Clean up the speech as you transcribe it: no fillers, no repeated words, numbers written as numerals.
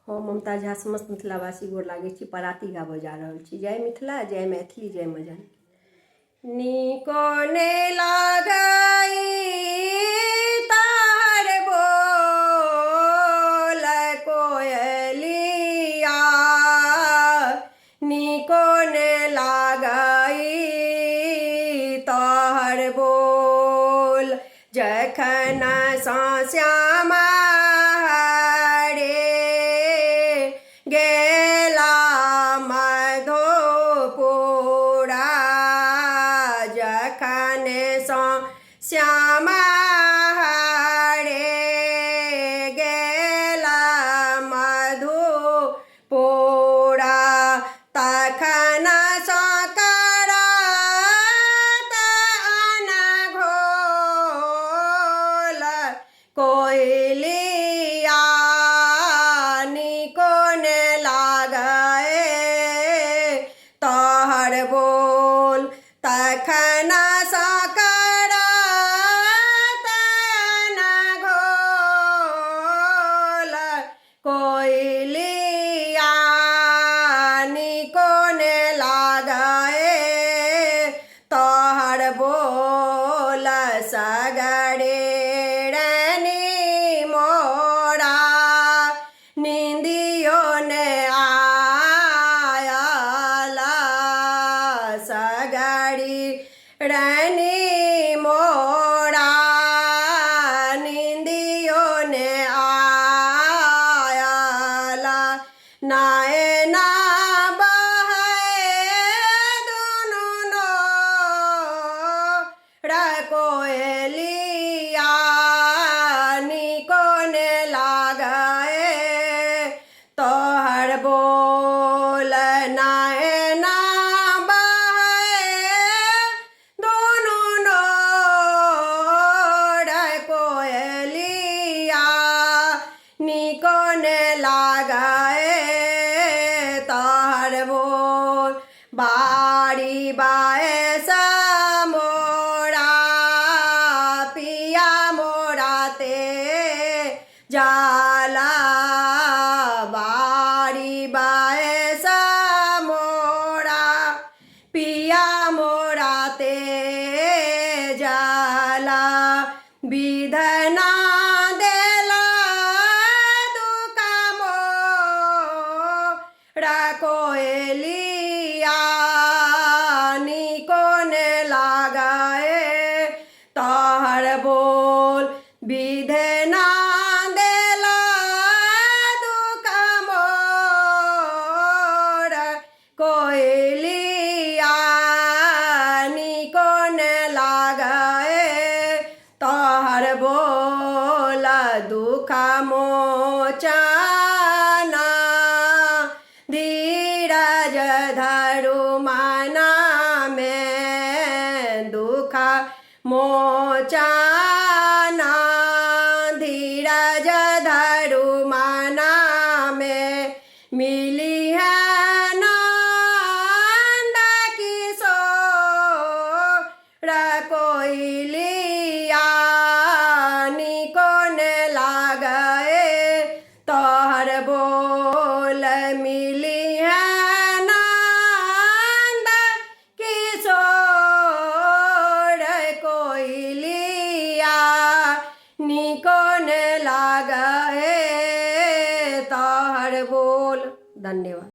हम ममता झा समस्त मिथिलावासी गोर लागै छी। पराती गाबऽ जा रहल छी। जय मिथिला, जय मैथिली, जय माँ जानकी। नीको ने लागै तार बोल कोयलिया, नीको ने लागै तार बोल जखन सँ श्यामा गेला मधोपुरा, जखन सँ श्यामा गेला मधोपुरा, तखन सँ करत अनघोल कोयलिया, नीको ने लागै तोहर बोल, तखन सँ करत अनघोल कोयलिया, नीको ने लागै तोहर बोल। सगरे रैनी मोरा नींदियो ने आयला, सगरी रैनी मोरा नींदियो ने आयला, नैना बहै दुनू नोर कोयलिया, नीको ने लागै तोहर बोल, नैना बहै दुनू नोर कोयलिया, नीको ने लागै तोहर बोल। बारी बाएस मोरा पिया मोरा ते जाला, बारी बाएस मोरा पिया मोरा ते जाला, विधना देला दुख मोरा कोयलिया, नीको ने लागै तोहर बोल, विधना देला दुख मोरा कोयलिया, नीको ने लागै तोहर बोल। दुख मोचना धीरज धरु मन में, दुख मोचना धीरज धरु मन में, मिली है नंद किशोर कोयलिया, नीको ने लागै तोहर बोल, मिली है नंद किशोर कोयलिया, नीको ने लागै तोहर बोल। धन्यवाद।